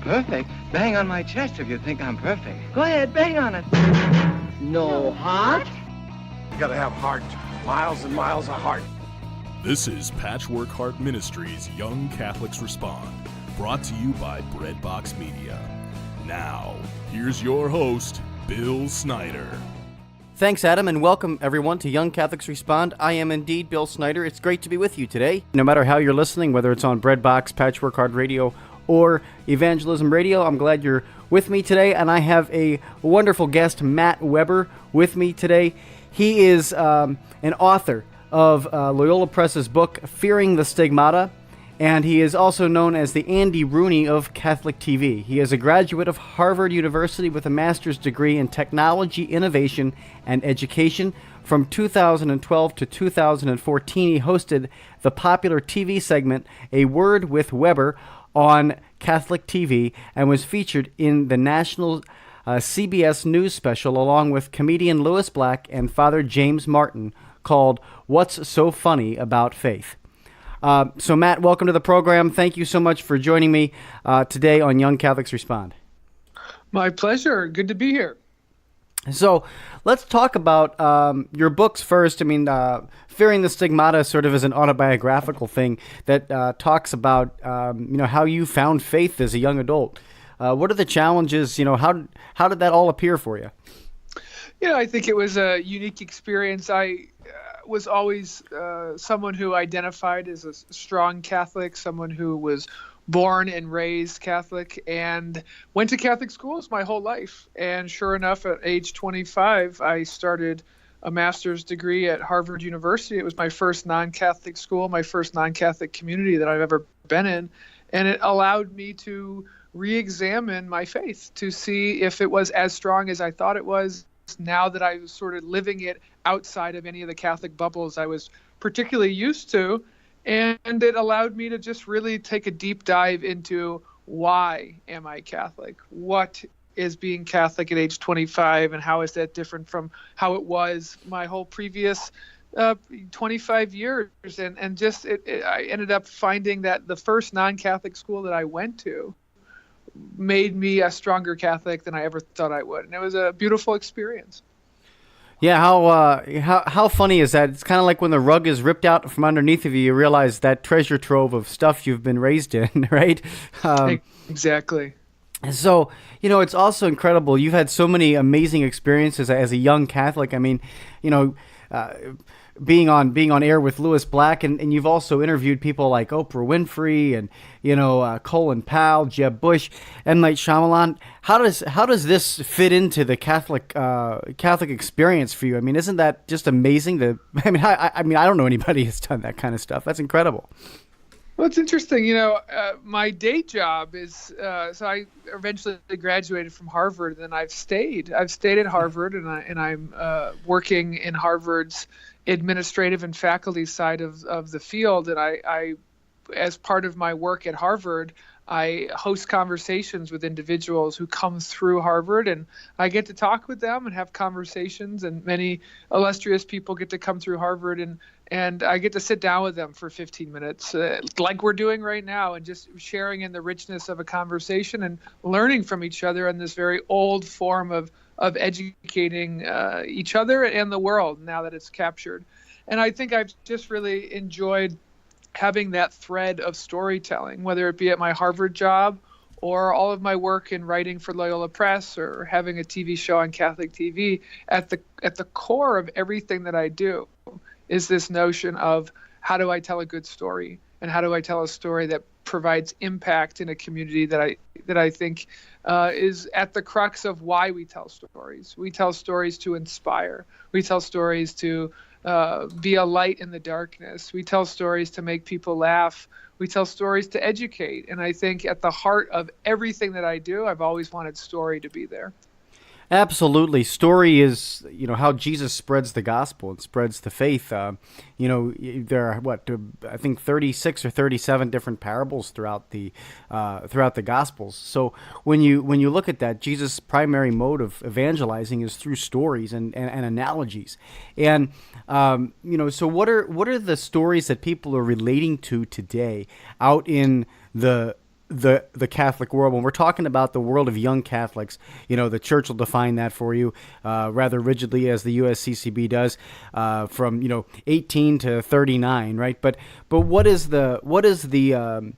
Perfect? Bang on my chest if you think I'm perfect. Go ahead, bang on it. No heart? You gotta have heart. Miles and miles of heart. This is Patchwork Heart Ministries' Young Catholics Respond, brought to you by Breadbox Media. Now, here's your host, Bill Snyder. Thanks, Adam, and welcome everyone to Young Catholics Respond. I am indeed Bill Snyder. It's great to be with you today. No matter how you're listening, whether it's on Breadbox, Patchwork Heart Radio, or Evangelism Radio, I'm glad you're with me today, and I have a wonderful guest, Matt Weber, with me today. He is an author of Loyola Press's book, Fearing the Stigmata, and he is also known as the Andy Rooney of Catholic TV. He is a graduate of Harvard University with a master's degree in technology, innovation, and education. From 2012 to 2014, he hosted the popular TV segment, A Word with Weber, on Catholic TV, and was featured in the national CBS News special along with comedian Louis Black and Father James Martin called What's So Funny About Faith? So Matt, welcome to the program. Thank you so much for joining me today on Young Catholics Respond. My pleasure. Good to be here. So let's talk about your books first. I mean, Fearing the Stigmata sort of is an autobiographical thing that talks about how you found faith as a young adult. What are the challenges? How did that all appear for you? Yeah, I think it was a unique experience. I was always someone who identified as a strong Catholic, someone who was born and raised Catholic, and went to Catholic schools my whole life. And sure enough, at age 25, I started a master's degree at Harvard University. It was my first non-Catholic school, my first non-Catholic community that I've ever been in. And it allowed me to re-examine my faith, to see if it was as strong as I thought it was, now that I was sort of living it outside of any of the Catholic bubbles I was particularly used to. And it allowed me to just really take a deep dive into why am I Catholic? What is being Catholic at age 25, and how is that different from how it was my whole previous 25 years? And I ended up finding that the first non-Catholic school that I went to made me a stronger Catholic than I ever thought I would. And it was a beautiful experience. Yeah, how funny is that? It's kind of like when the rug is ripped out from underneath of you, you realize that treasure trove of stuff you've been raised in, right? Exactly. So, it's also incredible. You've had so many amazing experiences as a young Catholic. I mean, being on air with Louis Black, and you've also interviewed people like Oprah Winfrey and Colin Powell, Jeb Bush, M. Night Shyamalan. How does this fit into the Catholic experience for you? I mean, isn't that just amazing? I don't know anybody who's done that kind of stuff. That's incredible. Well, it's interesting. My day job is so I eventually graduated from Harvard, and I've stayed at Harvard, and I'm working in Harvard's administrative and faculty side of the field. And I, as part of my work at Harvard, I host conversations with individuals who come through Harvard, and I get to talk with them and have conversations, and many illustrious people get to come through Harvard, and I get to sit down with them for 15 minutes, like we're doing right now, and just sharing in the richness of a conversation and learning from each other in this very old form of educating each other and the world now that it's captured. And I think I've just really enjoyed having that thread of storytelling, whether it be at my Harvard job or all of my work in writing for Loyola Press or having a TV show on Catholic TV. At the core of everything that I do is this notion of how do I tell a good story, and how do I tell a story that provides impact in a community that I think is at the crux of why we tell stories. We tell stories to inspire. We tell stories to be a light in the darkness. We tell stories to make people laugh. We tell stories to educate. And I think at the heart of everything that I do, I've always wanted story to be there. Absolutely. Story is, how Jesus spreads the gospel and spreads the faith. There are, I think 36 or 37 different parables throughout the gospels. So when you look at that, Jesus' primary mode of evangelizing is through stories and analogies. And, so what are the stories that people are relating to today out in the the Catholic world. When we're talking about the world of young Catholics, the church will define that for you rather rigidly, as the USCCB does, from 18 to 39, right? But what is the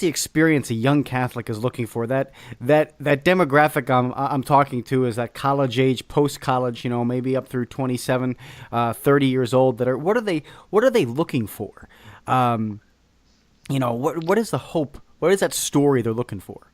experience a young Catholic is looking for? That demographic I'm talking to is that college age, post college, maybe up through 27, 30 years old. What are they looking for? What is the hope? What is that story they're looking for?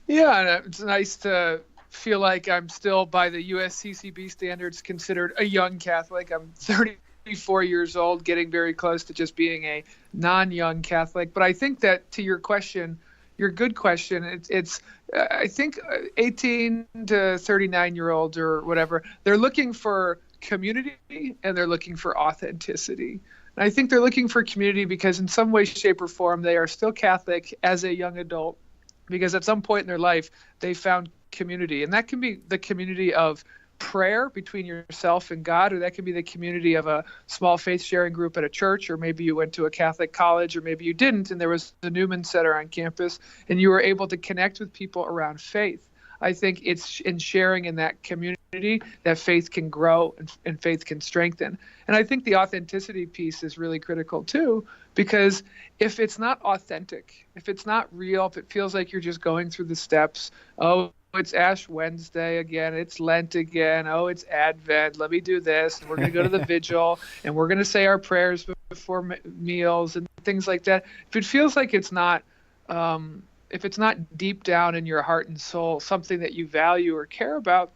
Yeah, and it's nice to feel like I'm still, by the USCCB standards, considered a young Catholic. I'm 34 years old, getting very close to just being a non-young Catholic. But I think that, to your question, your good question, it's I think 18 to 39-year-olds or whatever, they're looking for community and they're looking for authenticity. And I think they're looking for community because in some way, shape, or form, they are still Catholic as a young adult, because at some point in their life, they found community. And that can be the community of prayer between yourself and God, or that can be the community of a small faith sharing group at a church, or maybe you went to a Catholic college, or maybe you didn't, and there was the Newman Center on campus, and you were able to connect with people around faith. I think it's in sharing in that community that faith can grow and faith can strengthen. And I think the authenticity piece is really critical too, because if it's not authentic, if it's not real, if it feels like you're just going through the steps, oh, it's Ash Wednesday again, it's Lent again, oh, it's Advent, let me do this, and we're going to go to the vigil, and we're going to say our prayers before meals and things like that. If it feels like it's not if it's not deep down in your heart and soul something that you value or care about,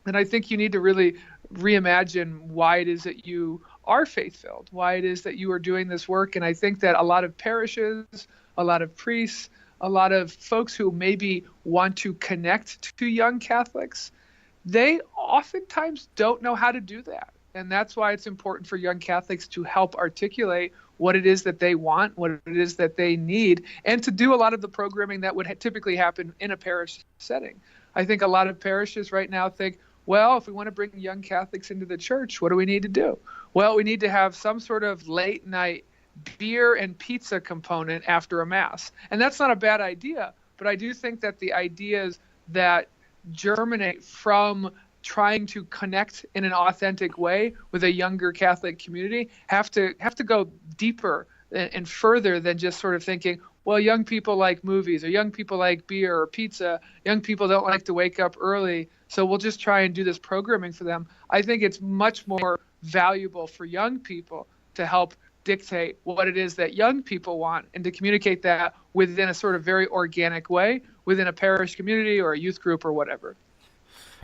then I think you need to really reimagine why it is that you are faith-filled, why it is that you are doing this work. And I think that a lot of parishes, a lot of priests, a lot of folks who maybe want to connect to young Catholics, they oftentimes don't know how to do that. And that's why it's important for young Catholics to help articulate what it is that they want, what it is that they need, and to do a lot of the programming that would typically happen in a parish setting. I think a lot of parishes right now think, well, if we want to bring young Catholics into the church, what do we need to do? Well, we need to have some sort of late night beer and pizza component after a Mass. And that's not a bad idea, but I do think that the ideas that germinate from trying to connect in an authentic way with a younger Catholic community have to go deeper and further than just sort of thinking, well, young people like movies, or young people like beer or pizza, young people don't like to wake up early, so we'll just try and do this programming for them. I think it's much more valuable for young people to help dictate what it is that young people want and to communicate that within a sort of very organic way within a parish community or a youth group or whatever.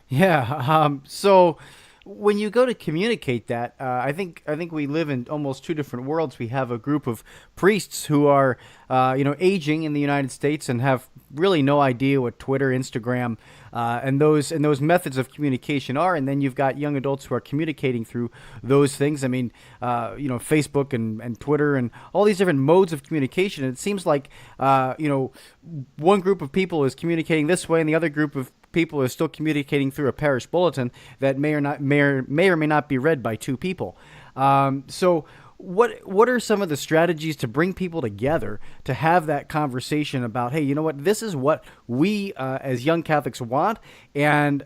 Yeah. So when you go to communicate that, I think we live in almost two different worlds. We have a group of priests who are, aging in the United States and have really no idea what Twitter, Instagram, and those methods of communication are. And then you've got young adults who are communicating through those things. I mean, Facebook and Twitter and all these different modes of communication. And it seems like, one group of people is communicating this way, and the other group of people are still communicating through a parish bulletin that may or may not be read by two people. So what are some of the strategies to bring people together to have that conversation about, hey, you know what, this is what we as young Catholics want, and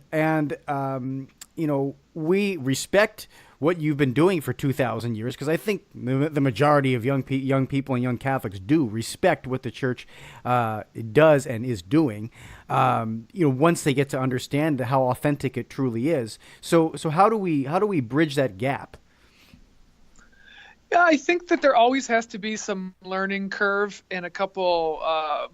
we respect what you've been doing for 2,000 years, because I think the majority of young people and young Catholics do respect what the Church does and is doing. Once they get to understand how authentic it truly is. So how do we bridge that gap? Yeah, I think that there always has to be some learning curve and a couple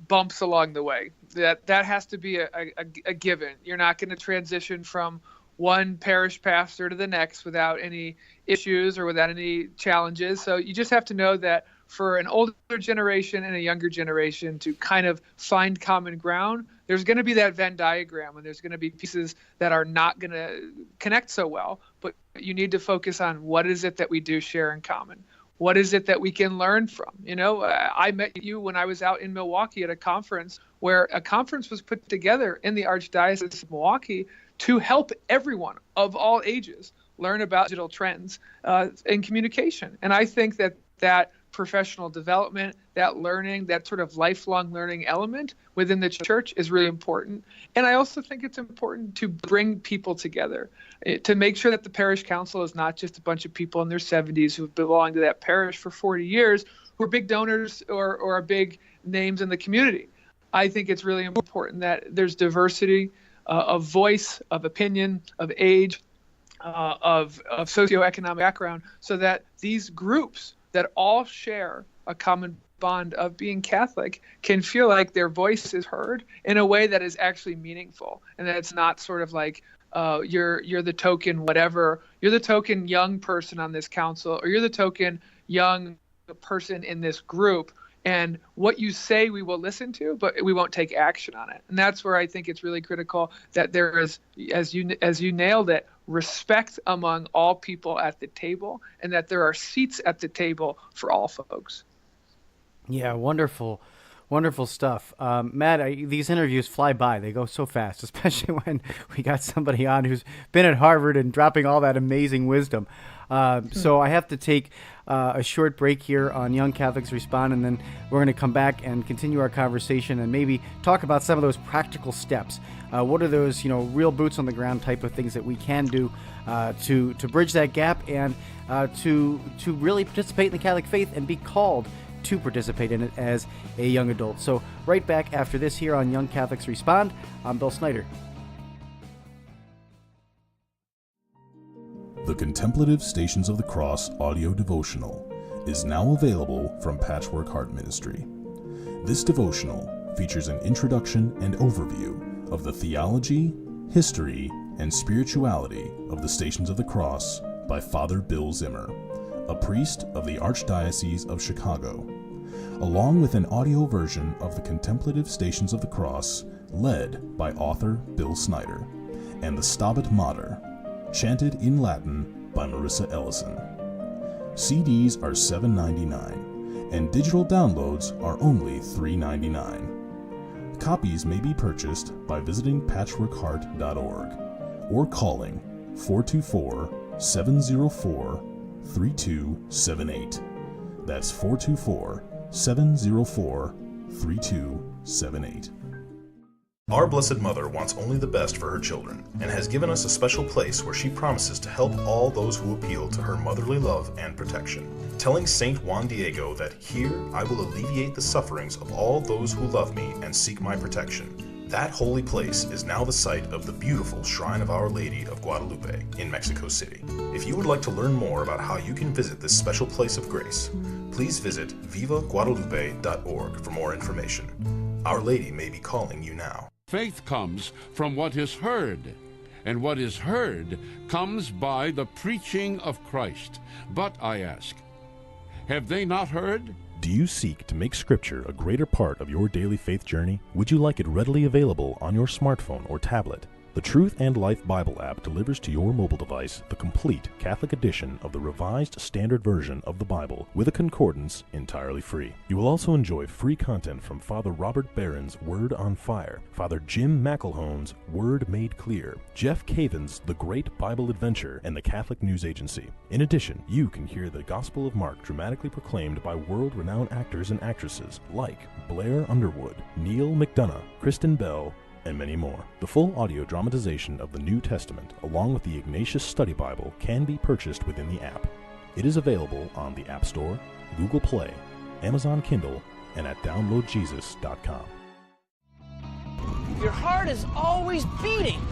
bumps along the way. That has to be a given. You're not going to transition from one parish pastor to the next without any issues or without any challenges. So you just have to know that for an older generation and a younger generation to kind of find common ground, there's going to be that Venn diagram, and there's going to be pieces that are not going to connect so well, but you need to focus on what is it that we do share in common. What is it that we can learn from? I met you when I was out in Milwaukee at a conference where a conference was put together in the Archdiocese of Milwaukee to help everyone of all ages learn about digital trends in communication. And I think that professional development, that learning, that sort of lifelong learning element within the church is really important. And I also think it's important to bring people together, to make sure that the parish council is not just a bunch of people in their 70s who have belonged to that parish for 40 years, who are big donors or are big names in the community. I think it's really important that there's diversity of voice, of opinion, of age, of socioeconomic background, so that these groups that all share a common bond of being Catholic can feel like their voice is heard in a way that is actually meaningful, and that it's not sort of like you're the token whatever, you're the token young person on this council, or you're the token young person in this group, and what you say we will listen to, but we won't take action on it. And that's where I think it's really critical that there is, as you nailed it, respect among all people at the table, and that there are seats at the table for all folks. Yeah, wonderful. Wonderful stuff. Matt, these interviews fly by. They go so fast, especially when we got somebody on who's been at Harvard and dropping all that amazing wisdom. So I have to take a short break here on Young Catholics Respond, and then we're going to come back and continue our conversation and maybe talk about some of those practical steps. What are those, real boots on the ground type of things that we can do to bridge that gap and to really participate in the Catholic faith and be called to participate in it as a young adult. So right back after this here on Young Catholics Respond, I'm Bill Snyder. The Contemplative Stations of the Cross audio devotional is now available from Patchwork Heart Ministry. This devotional features an introduction and overview of the theology, history, and spirituality of the Stations of the Cross by Father Bill Zimmer, a priest of the Archdiocese of Chicago, along with an audio version of the Contemplative Stations of the Cross led by author Bill Snyder, and the Stabat Mater, chanted in Latin by Marissa Ellison. CDs are $7.99, and digital downloads are only $3.99. Copies may be purchased by visiting patchworkheart.org or calling 424-704-3278. That's 424-704-3278. Our Blessed Mother wants only the best for her children and has given us a special place where she promises to help all those who appeal to her motherly love and protection. Telling Saint Juan Diego that here I will alleviate the sufferings of all those who love me and seek my protection. That holy place is now the site of the beautiful Shrine of Our Lady of Guadalupe in Mexico City. If you would like to learn more about how you can visit this special place of grace, please visit vivaguadalupe.org for more information. Our Lady may be calling you now. Faith comes from what is heard, and what is heard comes by the preaching of Christ. But I ask, have they not heard? Do you seek to make Scripture a greater part of your daily faith journey? Would you like it readily available on your smartphone or tablet? The Truth and Life Bible app delivers to your mobile device the complete Catholic edition of the Revised Standard Version of the Bible with a concordance entirely free. You will also enjoy free content from Father Robert Barron's Word on Fire, Father Jim McElhone's Word Made Clear, Jeff Caven's The Great Bible Adventure, and the Catholic News Agency. In addition, you can hear the Gospel of Mark dramatically proclaimed by world-renowned actors and actresses like Blair Underwood, Neil McDonough, Kristen Bell, and many more. The full audio dramatization of the New Testament, along with the Ignatius Study Bible, can be purchased within the app. It is available on the App Store, Google Play, Amazon Kindle, and at downloadjesus.com. Your heart is always beating,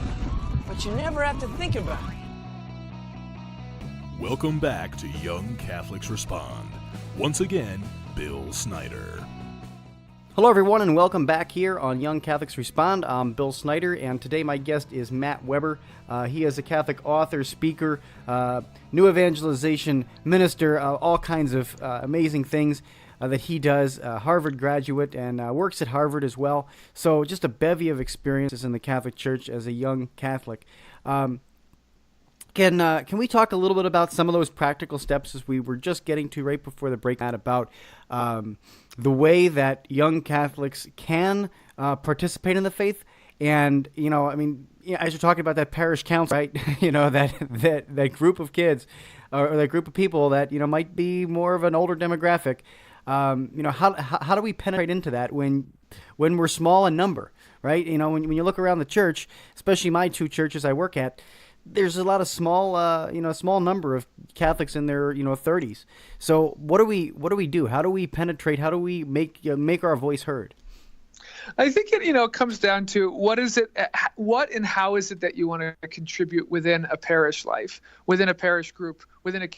but you never have to think about it. Welcome back to Young Catholics Respond. Once again, Bill Snyder. Hello, everyone, and welcome back here on Young Catholics Respond. I'm Bill Snyder, and today my guest is Matt Weber. He is a Catholic author, speaker, new evangelization minister, all kinds of amazing things that he does. Harvard graduate and works at Harvard as well. So just a bevy of experiences in the Catholic Church as a young Catholic. Can we talk a little bit about some of those practical steps as we were just getting to right before the break about the way that young Catholics can participate in the faith And, I mean, as you're talking about that parish council, right, that group of kids or that group of people that, might be more of an older demographic, how do we penetrate into that when we're small in number, right? When you look around the church, especially my two churches I work at, there's a lot of small number of Catholics in their 30s. So what do we do? How do we penetrate? How do we make our voice heard? I think it comes down to what and how is it that you want to contribute within a parish life, within a parish group, within a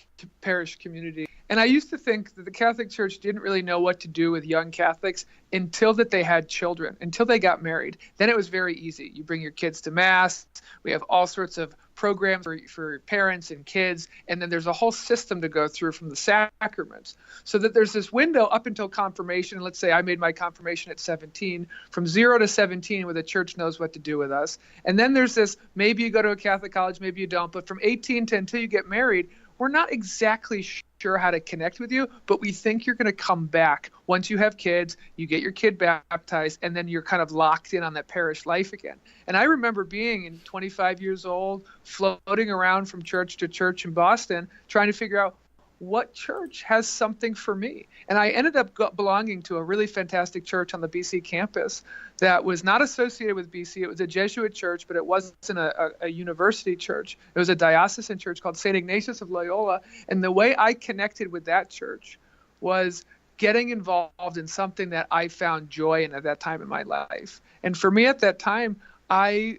parish community. And I used to think that the Catholic Church didn't really know what to do with young Catholics until that they had children, until they got married. Then it was very easy. You bring your kids to Mass. We have all sorts of programs for parents and kids, and then there's a whole system to go through from the sacraments. So that there's this window up until confirmation. Let's say I made my confirmation at 17, from 0 to 17, where the church knows what to do with us. And then there's this, maybe you go to a Catholic college, maybe you don't, but from 18 to until you get married, we're not exactly sure how to connect with you, but we think you're going to come back once you have kids, you get your kid baptized, and then you're kind of locked in on that parish life again. And I remember being 25 years old, floating around from church to church in Boston, trying to figure out what church has something for me. And I ended up belonging to a really fantastic church on the BC campus that was not associated with BC. It was a Jesuit church, but it wasn't a university church. It was a diocesan church called St. Ignatius of Loyola. And the way I connected with that church was getting involved in something that I found joy in at that time in my life. And for me at that time, I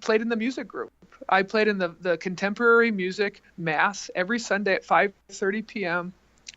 played in the music group. I played in the contemporary music Mass every Sunday at 5:30 p.m.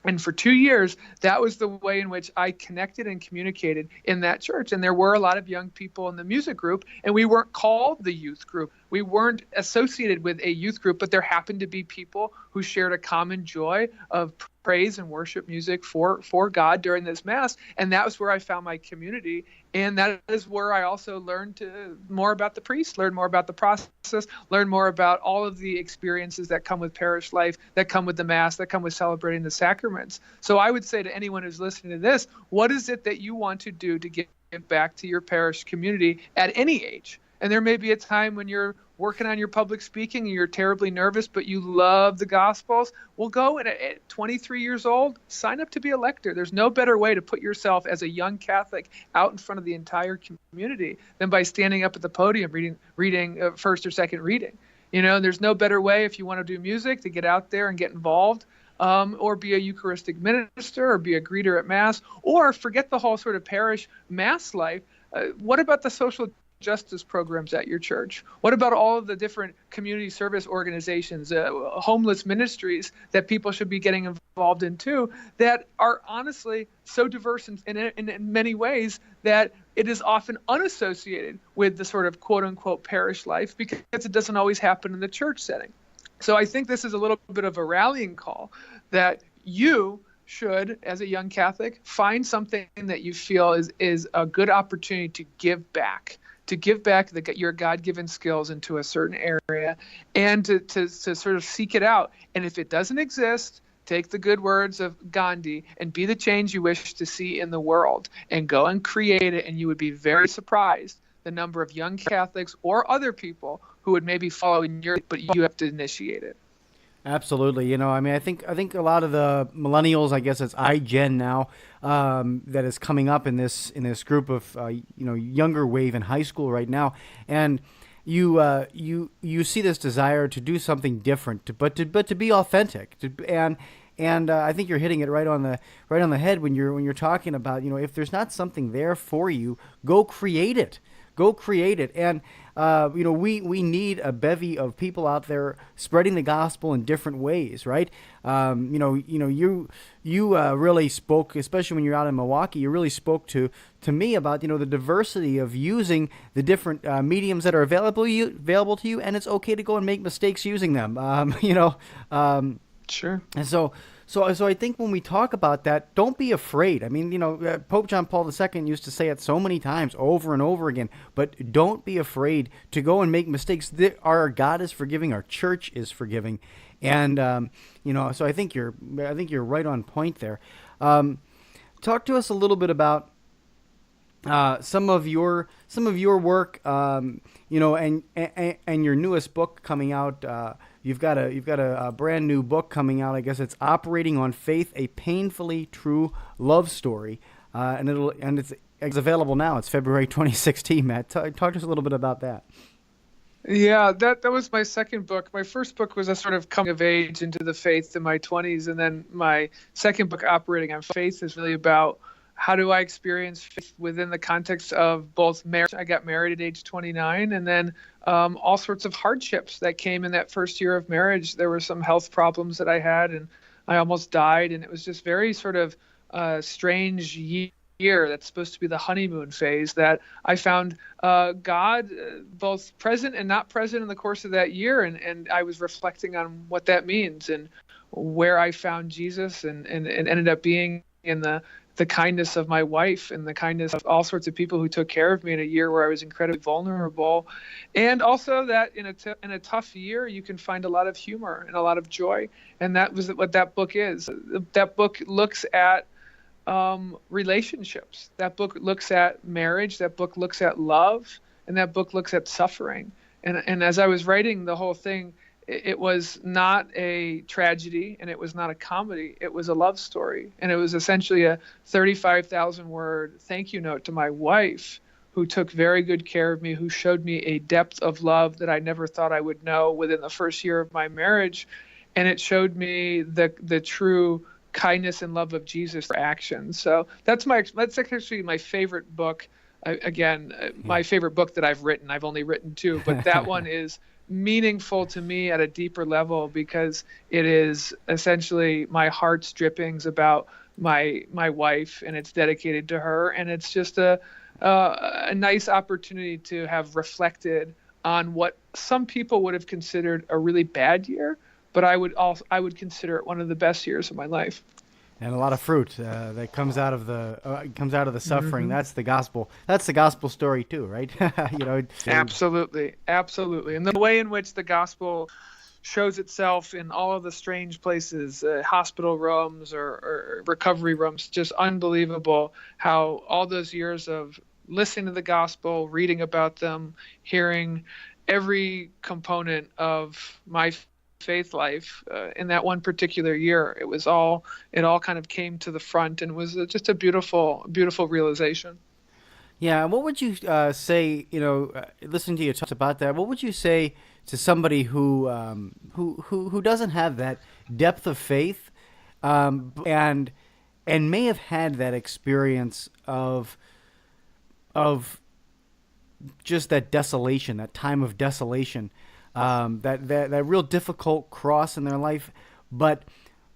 And for 2 years, that was the way in which I connected and communicated in that church. And there were a lot of young people in the music group, and we weren't called the youth group. We weren't associated with a youth group, but there happened to be people who shared a common joy of praise and worship music for God during this Mass. And that was where I found my community. And that is where I also learned more about the priest, learned more about the process, learned more about all of the experiences that come with parish life, that come with the Mass, that come with celebrating the sacraments. So I would say to anyone who's listening to this, what is it that you want to do to give back to your parish community at any age? And there may be a time when you're working on your public speaking and you're terribly nervous, but you love the Gospels. Well, go and at 23 years old, sign up to be a lector. There's no better way to put yourself as a young Catholic out in front of the entire community than by standing up at the podium reading first or second reading. There's no better way if you want to do music to get out there and get involved. Or be a Eucharistic minister, or be a greeter at Mass, or forget the whole sort of parish Mass life. What about the social justice programs at your church? What about all of the different community service organizations, homeless ministries that people should be getting involved in too, that are honestly so diverse in many ways that it is often unassociated with the sort of quote unquote parish life because it doesn't always happen in the church setting. So I think this is a little bit of a rallying call that you should, as a young Catholic, find something that you feel is a good opportunity to give back your God-given skills into a certain area and to sort of seek it out. And if it doesn't exist, take the good words of Gandhi and be the change you wish to see in the world and go and create it. And you would be very surprised the number of young Catholics or other people who would maybe follow in your, but you have to initiate it. Absolutely. I think a lot of the millennials, I guess it's iGen now, that is coming up in this group of younger wave in high school right now, and you see this desire to do something different, but to be authentic, and I think you're hitting it right on the head when you're talking about if there's not something there for you, go create it. And we need a bevy of people out there spreading the gospel in different ways, right? You really spoke, especially when you're out in Milwaukee. You really spoke to me about the diversity of using the different mediums that are available to you, and it's okay to go and make mistakes using them. Sure. And so I think when we talk about that, don't be afraid. I mean, Pope John Paul II used to say it so many times over and over again, but don't be afraid to go and make mistakes. Our God is forgiving. Our church is forgiving. And, so I think you're right on point there. Talk to us a little bit about some of your work, and your newest book coming out. You've got a brand new book coming out. I guess it's Operating on Faith: A Painfully True Love Story, and it's available now. It's February 2016. Matt, talk to us a little bit about that. Yeah, that was my second book. My first book was a sort of coming of age into the faith in my 20s, and then my second book, Operating on Faith, is really about how do I experience faith within the context of both marriage. I got married at age 29, and then all sorts of hardships that came in that first year of marriage. There were some health problems that I had, and I almost died, and it was just very sort of strange year that's supposed to be the honeymoon phase that I found God both present and not present in the course of that year. And I was reflecting on what that means and where I found Jesus and ended up being in the kindness of my wife and the kindness of all sorts of people who took care of me in a year where I was incredibly vulnerable. And also that in a tough year, you can find a lot of humor and a lot of joy. And that was what that book is. That book looks at relationships. That book looks at marriage. That book looks at love, and that book looks at suffering. And as I was writing the whole thing, it was not a tragedy and it was not a comedy. It was a love story, and it was essentially a 35,000 word thank you note to my wife, who took very good care of me, who showed me a depth of love that I never thought I would know within the first year of my marriage, and it showed me the true kindness and love of Jesus for action. So that's actually my favorite book. My favorite book that I've written. I've only written two, but that one is meaningful to me at a deeper level because it is essentially my heart's drippings about my wife, and it's dedicated to her, and it's just a nice opportunity to have reflected on what some people would have considered a really bad year, but I would consider it one of the best years of my life. And a lot of fruit that comes out of the suffering. Mm-hmm. That's the gospel. That's the gospel story too, right? Absolutely. And the way in which the gospel shows itself in all of the strange places, hospital rooms or recovery rooms, just unbelievable how all those years of listening to the gospel, reading about them, hearing every component of my faith life in that one particular year, it all kind of came to the front, and was just a beautiful realization. Yeah. What would you say, listening to you talk about that, what would you say to somebody who doesn't have that depth of faith, and may have had that experience of just that desolation, that time of desolation, that real difficult cross in their life, but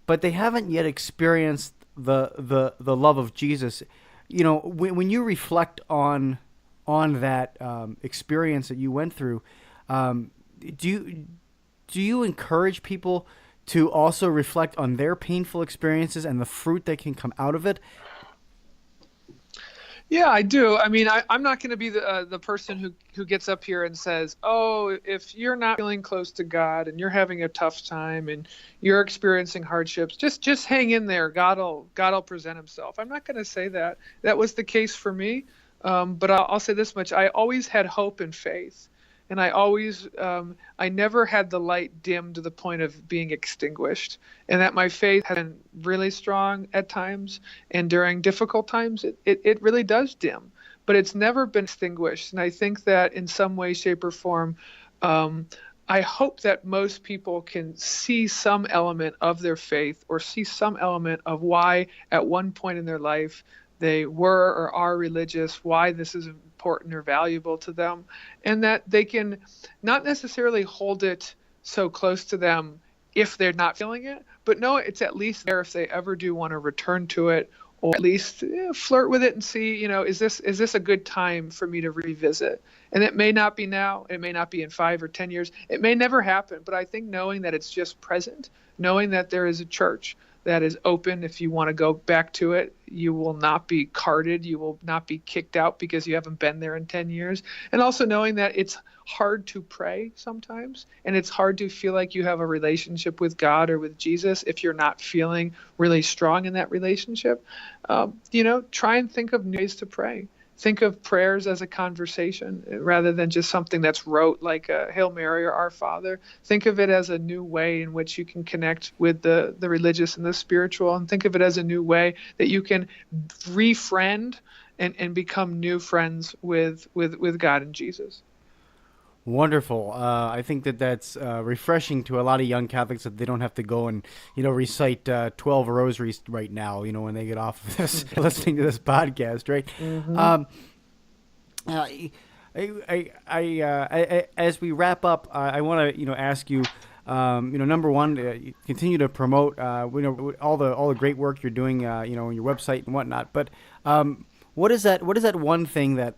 they haven't yet experienced the love of Jesus. When you reflect on that experience that you went through, do you encourage people to also reflect on their painful experiences and the fruit that can come out of it? Yeah, I do. I mean, I'm not going to be the person who gets up here and says, oh, if you're not feeling close to God and you're having a tough time and you're experiencing hardships, just hang in there. God'll present himself. I'm not going to say that. That was the case for me. But I'll say this much. I always had hope and faith. And I never had the light dim to the point of being extinguished, and that my faith has been really strong at times, and during difficult times, it really does dim, but it's never been extinguished. And I think that in some way, shape, or form, I hope that most people can see some element of their faith or see some element of why at one point in their life they were or are religious, why this is important or valuable to them, and that they can not necessarily hold it so close to them if they're not feeling it, but know it's at least there if they ever do want to return to it, or at least flirt with it and see, is this a good time for me to revisit? And it may not be now, it may not be in 5 or 10 years, it may never happen, but I think knowing that it's just present, knowing that there is a church that is open. If you want to go back to it, you will not be carted. You will not be kicked out because you haven't been there in 10 years. And also knowing that it's hard to pray sometimes, and it's hard to feel like you have a relationship with God or with Jesus if you're not feeling really strong in that relationship. Try and think of new ways to pray. Think of prayers as a conversation rather than just something that's rote like a Hail Mary or Our Father. Think of it as a new way in which you can connect with the religious and the spiritual, and think of it as a new way that you can refriend and become new friends with God and Jesus. Wonderful. I think that's refreshing to a lot of young Catholics that they don't have to go and, recite 12 rosaries right now, when they get off of this, listening to this podcast, right? Mm-hmm. As we wrap up, I want to, ask you, number one, continue to promote, all the great work you're doing, on your website and whatnot. But what is that one thing that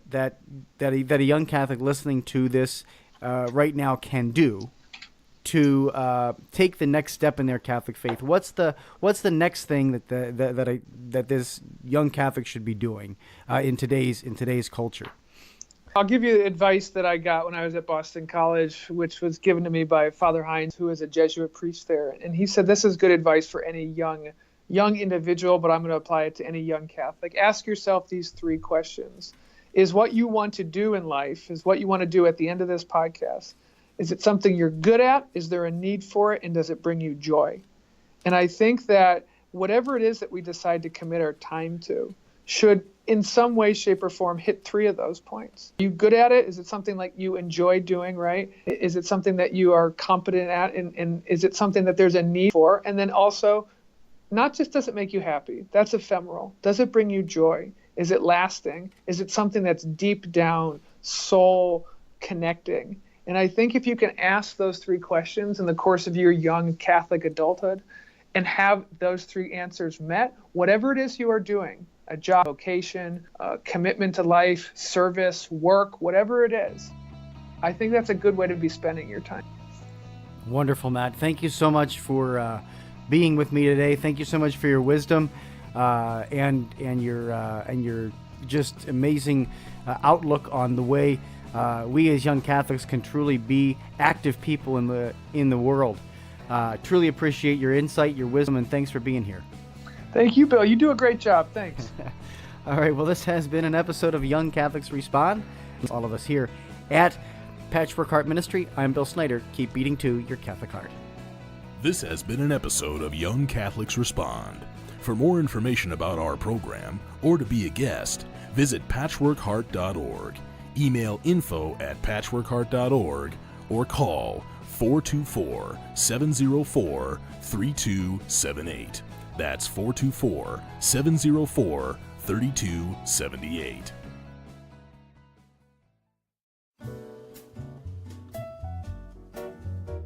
a young Catholic listening to this right now can do to take the next step in their Catholic faith? What's the next thing that this young Catholic should be doing in today's culture? I'll give you advice that I got when I was at Boston College, which was given to me by Father Hines, who is a Jesuit priest there. And he said, this is good advice for any young individual, but I'm going to apply it to any young Catholic. Ask yourself these 3 questions. Is what you want to do in life, is what you want to do at the end of this podcast, is it something you're good at? Is there a need for it? And does it bring you joy? And I think that whatever it is that we decide to commit our time to should in some way, shape, or form hit 3 of those points. Are you good at it? Is it something like you enjoy doing, right? Is it something that you are competent at? And is it something that there's a need for? And then also, not just does it make you happy, that's ephemeral. Does it bring you joy? Is it lasting? Is it something that's deep down, soul connecting? And I think if you can ask those 3 questions in the course of your young Catholic adulthood and have those 3 answers met, whatever it is you are doing, a job, vocation, commitment to life, service, work, whatever it is, I think that's a good way to be spending your time. Wonderful, Matt. Thank you so much for being with me today. Thank you so much for your wisdom. And your just amazing outlook on the way we as young Catholics can truly be active people in the world. Truly appreciate your insight, your wisdom, and thanks for being here. Thank you, Bill. You do a great job. Thanks. All right. Well, this has been an episode of Young Catholics Respond. All of us here at Patchwork Heart Ministry. I'm Bill Snyder. Keep beating to your Catholic heart. This has been an episode of Young Catholics Respond. For more information about our program or to be a guest, visit patchworkheart.org, email info@patchworkheart.org, or call 424-704-3278. That's 424-704-3278.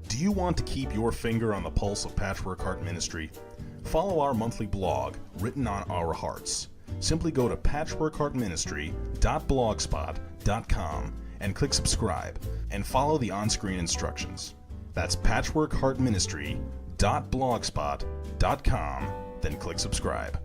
Do you want to keep your finger on the pulse of Patchwork Heart Ministry? Follow our monthly blog, Written on Our Hearts. Simply go to patchworkheartministry.blogspot.com and click subscribe, and follow the on-screen instructions. That's patchworkheartministry.blogspot.com, then click subscribe.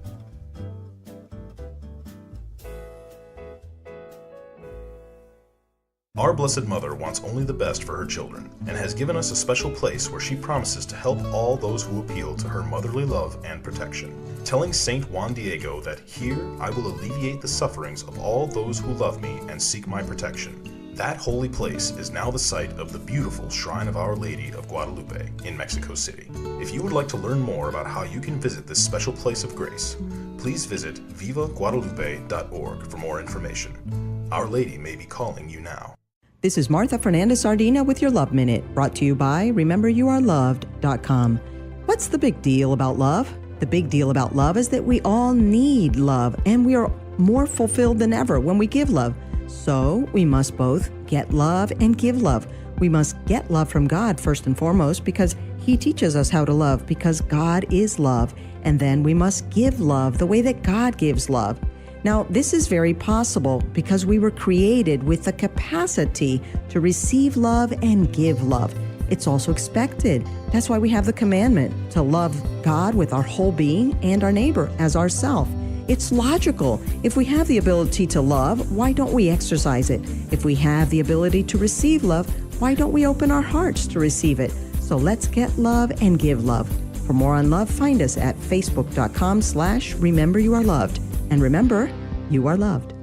Our Blessed Mother wants only the best for her children and has given us a special place where she promises to help all those who appeal to her motherly love and protection. Telling Saint Juan Diego that here I will alleviate the sufferings of all those who love me and seek my protection. That holy place is now the site of the beautiful Shrine of Our Lady of Guadalupe in Mexico City. If you would like to learn more about how you can visit this special place of grace, please visit vivaguadalupe.org for more information. Our Lady may be calling you now. This is Martha Fernandez-Sardina with your Love Minute, brought to you by RememberYouAreLoved.com. What's the big deal about love? The big deal about love is that we all need love, and we are more fulfilled than ever when we give love. So we must both get love and give love. We must get love from God first and foremost, because He teaches us how to love, because God is love. And then we must give love the way that God gives love. Now, this is very possible because we were created with the capacity to receive love and give love. It's also expected. That's why we have the commandment to love God with our whole being and our neighbor as ourself. It's logical. If we have the ability to love, why don't we exercise it? If we have the ability to receive love, why don't we open our hearts to receive it? So let's get love and give love. For more on love, find us at facebook.com/RememberYouAreLoved. And remember, you are loved.